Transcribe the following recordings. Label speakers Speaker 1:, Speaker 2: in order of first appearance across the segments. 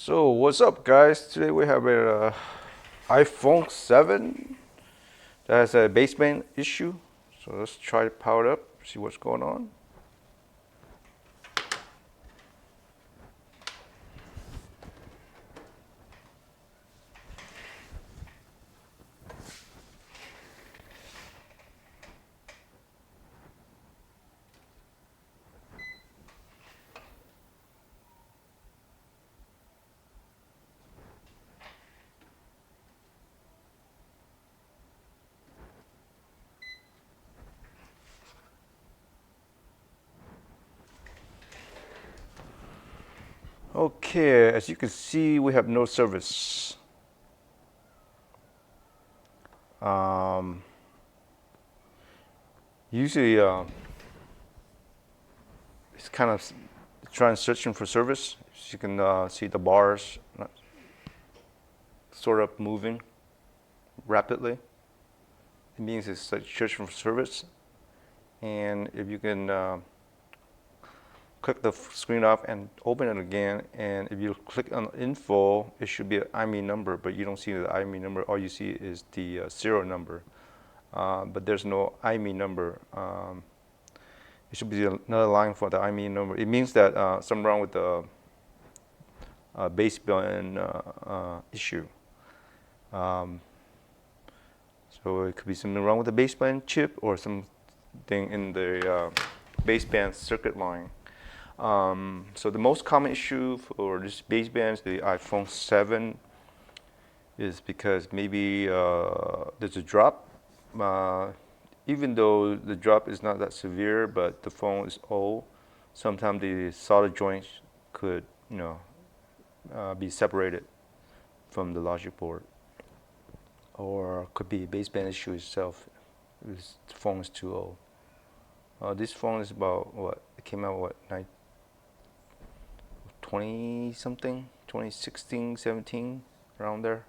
Speaker 1: So what's up, guys? Today we have a iPhone 7 that has a baseband issue. So let's try to power it up, see what's going on. Okay, as you can see, we have no service. Um, Usually, it's kind of trying searching for service. As you can see the bars sort of moving rapidly. It means it's searching for service. And if you can click the screen off and open it again, and if you click on info, it should be an IMEI number, but you don't see the IMEI number. All you see is the serial number, but there's no IMEI number. It should be another line for the IMEI number. It means that something wrong with the baseband issue. So it could be something wrong with the baseband chip or something in the baseband circuit line. So the most common issue for this basebands, the iPhone 7, is because maybe there's a drop. Even though the drop is not that severe, but the phone is old, sometimes the solder joints could, be separated from the logic board, or could be a baseband issue itself. The phone is too old. This phone is about what? It came out what? 20 something, 2016, 17, around there.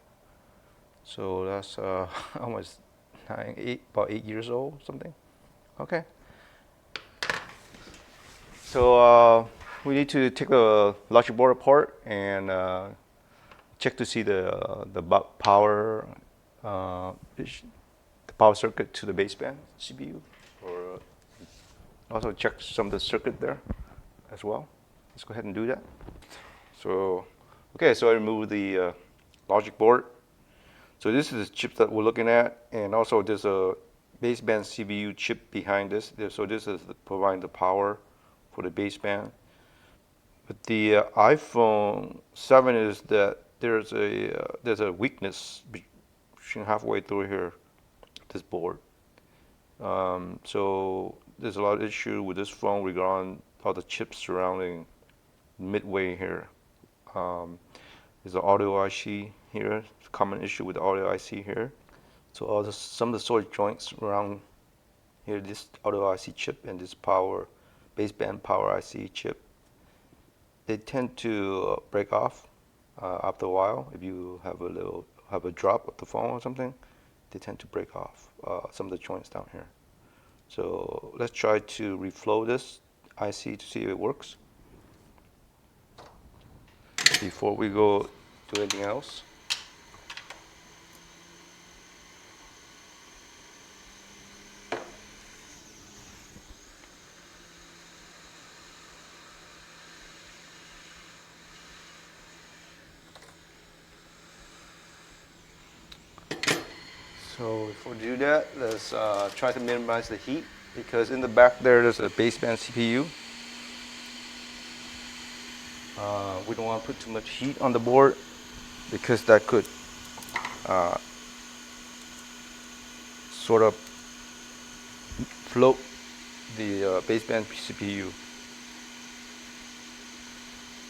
Speaker 1: So that's almost about 8 years old, something. Okay. So we need to take the logic board apart and check to see the power the power circuit to the baseband CPU, or also check some of the circuit there as well. Let's go ahead and do that. So, okay, so I removed the logic board. So this is the chip that we're looking at, and also there's a baseband CPU chip behind this. So this is providing the power for the baseband. But the iPhone 7 is that there's a weakness halfway through here, this board. So there's a lot of issue with this phone regarding all the chips surrounding midway here. There's an audio IC here. It's a common issue with the audio IC here. So some of the solder joints around here, this audio IC chip and this baseband power IC chip, they tend to break off after a while. If you have a drop of the phone or something, they tend to break off some of the joints down here. So let's try to reflow this IC to see if it works before we go do anything else. So before we do that, let's try to minimize the heat, because in the back there's a baseband CPU. We don't want to put too much heat on the board, because that could sort of float the baseband CPU.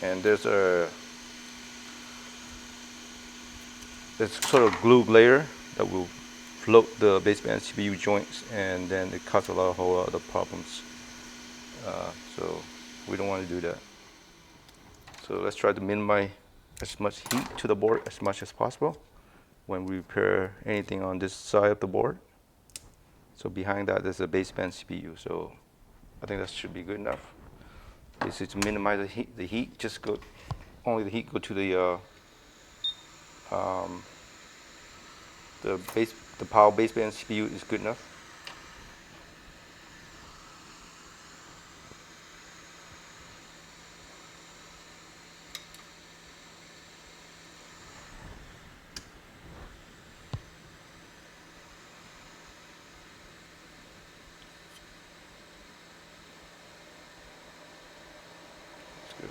Speaker 1: And there's sort of glue layer that will float the baseband CPU joints, and then it causes a whole lot of problems. So we don't want to do that. So let's try to minimize as much heat to the board as much as possible when we repair anything on this side of the board. So behind that there's a baseband CPU. So I think that should be good enough. This is to minimize the heat. Just go only the heat go to um, the power baseband CPU is good enough. That's good.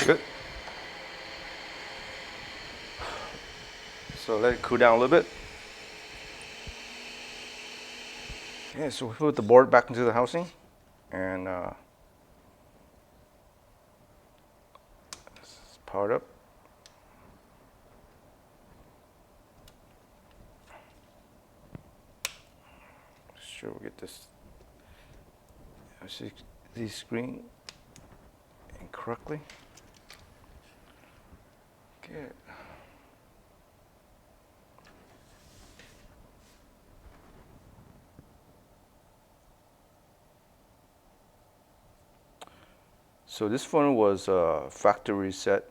Speaker 1: Good. So let it cool down a little bit. Okay, so we put the board back into the housing, and let's power it up. Sure, we get this LCD screen in correctly. Good. So this phone was factory set,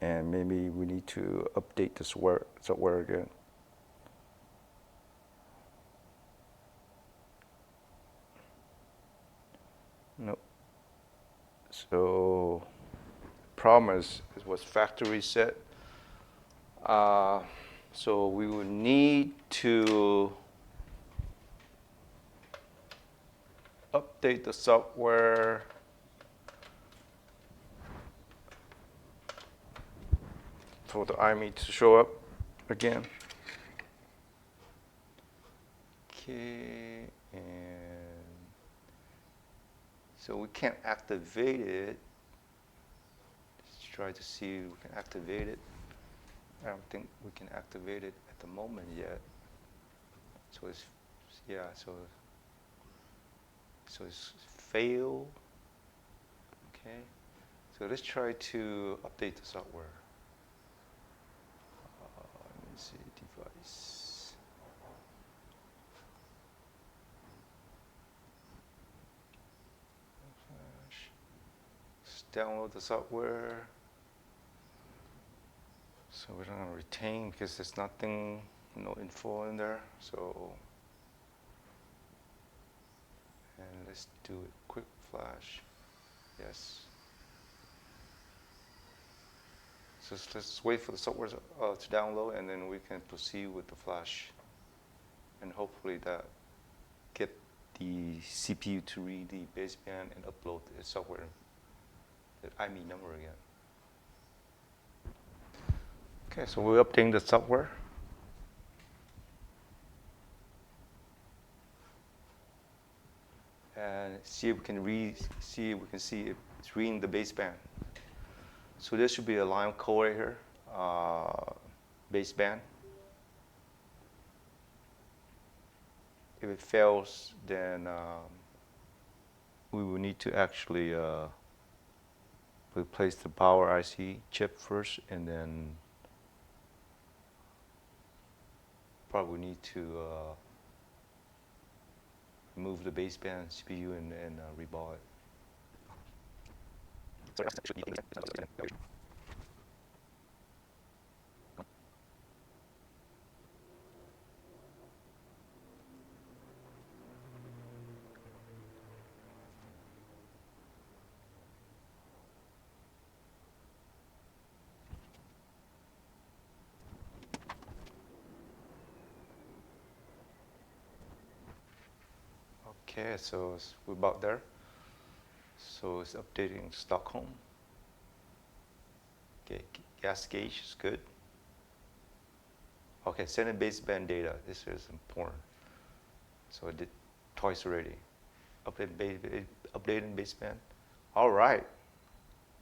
Speaker 1: and maybe we need to update the software again. Nope. So problem is it was factory set. So we would need to update the software for the IMEI to show up again. Okay, and so we can't activate it. Let's try to see if we can activate it. I don't think we can activate it at the moment yet. So it's, yeah, so it's fail. Okay, so let's try to update the software. Let me see, device. download the software. So we're not gonna retain because there's nothing, no info in there. So, and let's do a quick flash. Yes. So let's wait for the software to download, and then we can proceed with the flash. And hopefully that get the CPU to read the baseband and upload the software, the IMEI number again. Okay, so we're updating the software. And see if we can see if it's reading the baseband. So there should be a line of code right here, baseband. If it fails, then we will need to actually replace the power IC chip first, and then probably need to remove the baseband CPU and reball it. Okay, so we're about there. So it's updating Stockholm. Okay, gas gauge is good. Okay, sending baseband data. This is important. So I did twice already. Updating baseband. All right.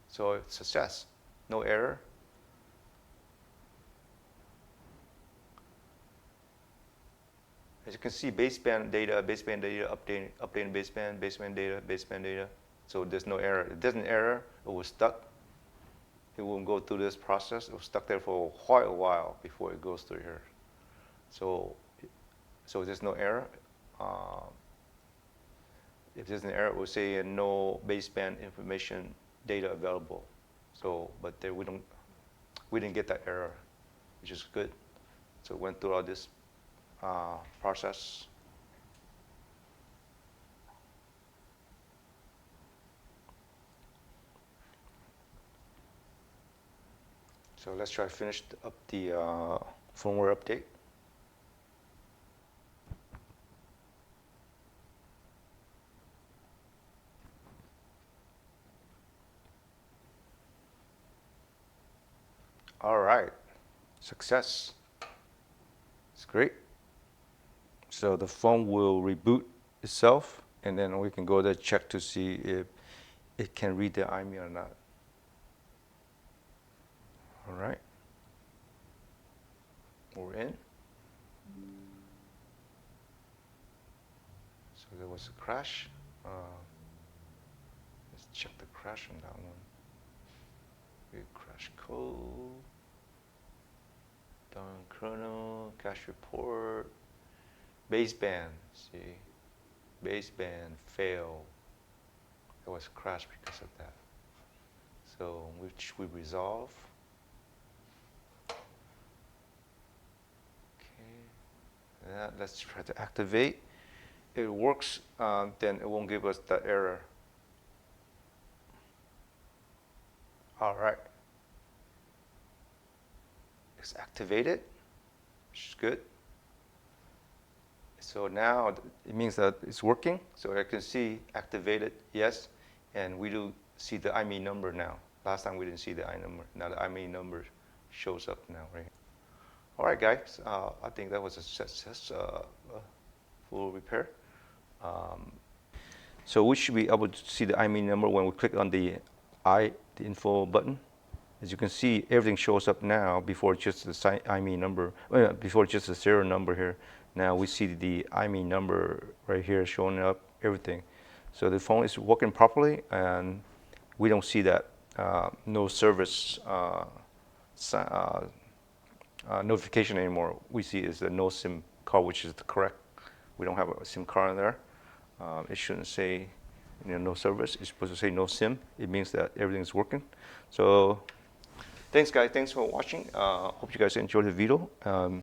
Speaker 1: So it's success. No error. As you can see, baseband data, updating baseband data. So there's no error. It doesn't error. It was stuck. It won't go through this process. It was stuck there for quite a while before it goes through here. So there's no error. If there's an error, it will say no baseband information data available. So, but there we didn't get that error, which is good. So it went through all this process. So let's try to finish up the firmware update. All right, success. It's great. So the phone will reboot itself, and then we can go there check to see if it can read the IMEI or not. All right, we're in. So there was a crash. Let's check the crash on that one. Crash code, down chrono, cache report, baseband. See, baseband fail. It was crashed because of that. So which we resolve. Okay, let's try to activate. If it works, then it won't give us that error. All right. It's activated, which is good. So now it means that it's working. So I can see activated, yes, and we do see the IMEI number now. Last time we didn't see the IMEI number. Now the IMEI number shows up now, right? All right, guys. I think that was a success full repair. So we should be able to see the IMEI number when we click on the info button. As you can see, everything shows up now before just the IMEI number, before just the serial number here. Now we see the IMEI number right here showing up, everything. So the phone is working properly, and we don't see that no service notification anymore. We see is the no SIM card, which is the correct. We don't have a SIM card in there. It shouldn't say no service. It's supposed to say no SIM. It means that everything's working. So thanks guys, thanks for watching. Hope you guys enjoyed the video.